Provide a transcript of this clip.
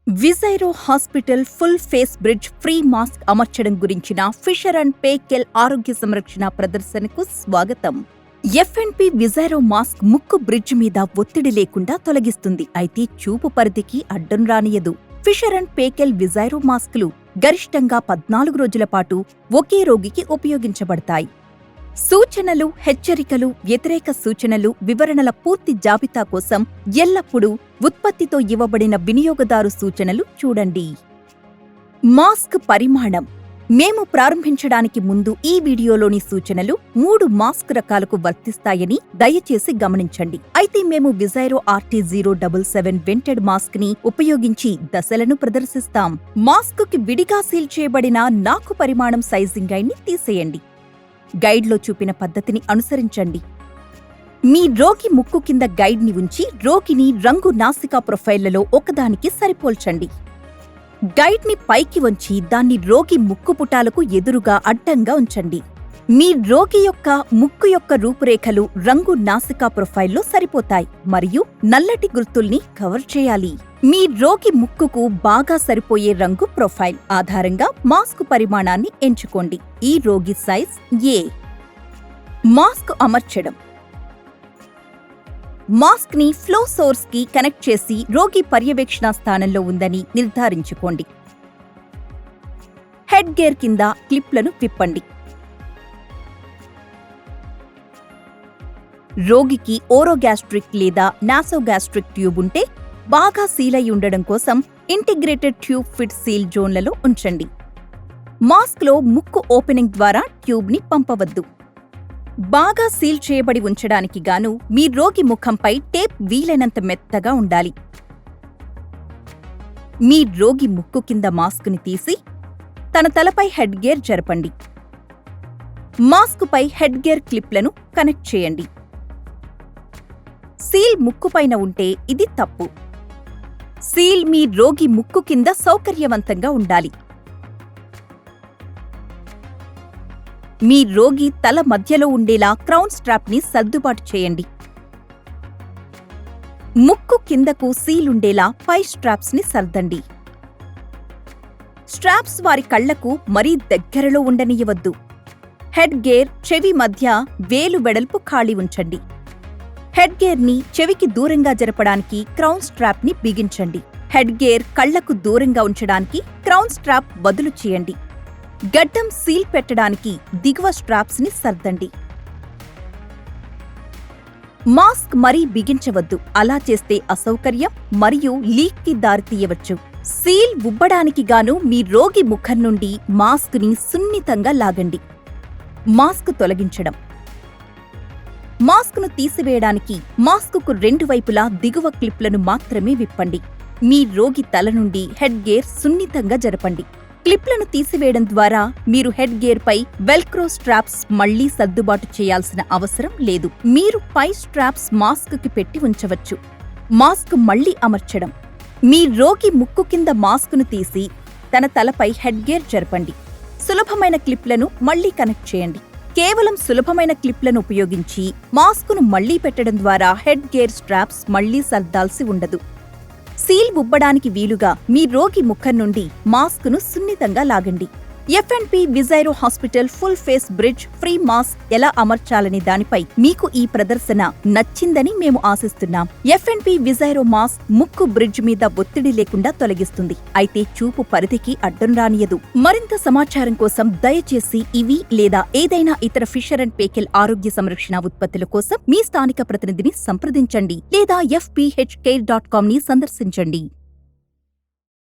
విజైరో hospital full face bridge free mask అమర్చడం గురించిన fissure and పేకెల్ ఆరోగ్య సంరక్షణ ప్రదర్శనకు స్వాగతం. ఎఫ్ఎన్పి విజైరో మాస్క్ ముక్కు బ్రిడ్జ్ మీద ఒత్తిడి లేకుండా తొలగిస్తుంది, అయితే చూపు పరిధికి అడ్డం రానియదు. ఫిషర్ అండ్ పేకెల్ విజైరో మాస్కులు గరిష్టంగా 14 రోజుల పాటు ఒకే రోగికి ఉపయోగించబడతాయి. సూచనలు, హెచ్చరికలు, వ్యతిరేక సూచనలు, వివరణల పూర్తి జాబితా కోసం ఎల్లప్పుడూ ఉత్పత్తితో ఇవ్వబడిన వినియోగదారు సూచనలు చూడండి. మాస్క్ పరిమాణం. మేము ప్రారంభించడానికి ముందు ఈ వీడియోలోని సూచనలు 3 మాస్క్ రకాలకు వర్తిస్తాయని దయచేసి గమనించండి. అయితే మేము విజైరో RT077 వెంటెడ్ మాస్క్ ని ఉపయోగించి దశలను ప్రదర్శిస్తాం. మాస్కుకి విడిగా సీల్ చేయబడిన నాకు పరిమాణం సైజింగ్ గైడ్ని తీసేయండి. గైడ్లో చూపిన పద్ధతిని అనుసరించండి. మీ రోగి ముక్కు కింద గైడ్ని ఉంచి రోగిని రంగు నాసికా ప్రొఫైళ్లలో ఒకదానికి సరిపోల్చండి. గైడ్ని పైకి వంచి దాన్ని రోగి ముక్కు పుటాలకు ఎదురుగా అడ్డంగా ఉంచండి. మీ రోగి యొక్క ముక్కు యొక్క రూపురేఖలు రంగు నాసికా ప్రొఫైల్లో సరిపోతాయి మరియు నల్లటి గుర్తుల్ని కవర్ చేయాలి. మీ రోగి ముక్కుకు బాగా సరిపోయే రంగు ప్రొఫైల్ ఆధారంగా మాస్క్ పరిమాణాన్ని ఎంచుకోండి. ఈ రోగి సైజ్ ఏ. మాస్క్ అమర్చడం. మాస్క్ ని ఫ్లో సోర్స్ కి కనెక్ట్ చేసి రోగి పర్యవేక్షణ స్థానంలో ఉందని నిర్ధారించుకోండి. హెడ్ గేర్ కింద క్లిప్లను విప్పండి. రోగికి ఓరోగ్యాస్ట్రిక్ లేదా నాసోగ్యాస్ట్రిక్ ట్యూబ్ ఉంటే బాగా సీల్ అయి ఉండడం కోసం ఇంటిగ్రేటెడ్ ట్యూబ్ ఫిట్ సీల్ జోన్లలో ఉంచండి. మాస్క్లో ముక్కు ఓపెనింగ్ ద్వారా ట్యూబ్ని పంపవద్దు. బాగా సీల్ చేయబడి ఉంచడానికి గాను మీ రోగి ముఖంపై టేప్ వీలైనంత మెత్తగా ఉండాలి. మీ రోగి ముక్కు కింద మాస్కుని తీసి తన తలపై హెడ్ గేర్ జరపండి. మాస్కుపై హెడ్ గేర్ క్లిప్లను కనెక్ట్ చేయండి. సీల్ ముక్కుపైన ఉంటే ఇది తప్పు. సీల్ మీ రోగి ముక్కు కింద సౌకర్యవంతంగా ఉండాలి. మీ రోగి తల మధ్యలో ఉండేలా క్రౌన్ స్ట్రాప్ని సర్దుబాటు చేయండి. ముక్కు కిందకు సీల్ ఉండేలా పై స్ట్రాప్స్ని సర్దండి. స్ట్రాప్స్ వారి కళ్లకు మరీ దగ్గరలో ఉండనియవద్దు. హెడ్ గేర్ చెవి మధ్య వేలు వెడల్పు ఖాళీ ఉంచండి. హెడ్ గేర్ని చెవికి దూరంగా జరపడానికి క్రౌన్ స్ట్రాప్ని బిగించండి. హెడ్ గేర్ కళ్లకు దూరంగా ఉంచడానికి క్రౌన్ స్ట్రాప్ వదులు చేయండి. గడ్డం సీల్ పెట్టడానికి దిగువ స్ట్రాప్స్ని సర్దండి. మాస్క్ మరీ బిగించవద్దు, అలా చేస్తే అసౌకర్యం మరియు లీక్కి దారితీయవచ్చు. సీల్ ఉబ్బడానికి గాను మీ రోగి ముఖం నుండి మాస్క్ని సున్నితంగా లాగండి. మాస్క్ తొలగించడం. మాస్క్ను తీసివేయడానికి మాస్కుకు 2 వైపులా దిగువ క్లిప్లను మాత్రమే విప్పండి. మీ రోగి తల నుండి హెడ్ గేర్ సున్నితంగా జరపండి. క్లిప్లను తీసివేయడం ద్వారా మీరు హెడ్ గేర్పై వెల్క్రో స్ట్రాప్స్ మళ్లీ సర్దుబాటు చేయాల్సిన అవసరం లేదు. మీరు పై స్ట్రాప్స్ మాస్క్కి పెట్టి ఉంచవచ్చు. మాస్క్ మళ్లీ అమర్చడం. మీ రోగి ముక్కు కింద మాస్కును తీసి తన తలపై హెడ్ గేర్ జరపండి. సులభమైన క్లిప్లను మళ్లీ కనెక్ట్ చేయండి. కేవలం సులభమైన క్లిప్లను ఉపయోగించి మాస్కును మళ్లీ పెట్టడం ద్వారా హెడ్ గేర్ స్ట్రాప్స్ మళ్లీ సర్దాల్సి ఉండదు. సీల్ ఉబ్బడానికి వీలుగా మీ రోగి ముఖం నుండి మాస్కును సున్నితంగా లాగండి. FNP Visairo hospital full face bridge free mask ఎలా అమర్చాలనే దానిపై మీకు ఈ ప్రదర్శన నచ్చిందని మేము ఆశిస్తున్నాం. ఎఫ్ఎన్పి విజైరో మాస్క్ ముక్కు బ్రిడ్జ్ మీద ఒత్తిడి లేకుండా తొలగిస్తుంది, అయితే చూపు పరిధికి అడ్డం రానియదు. మరింత సమాచారం కోసం దయచేసి ఇవి లేదా ఏదైనా ఇతర ఫిషర్ అండ్ పేకెల్ ఆరోగ్య సంరక్షణ ఉత్పత్తుల కోసం మీ స్థానిక ప్రతినిధిని సంప్రదించండి లేదా fphcare.com ని సందర్శించండి.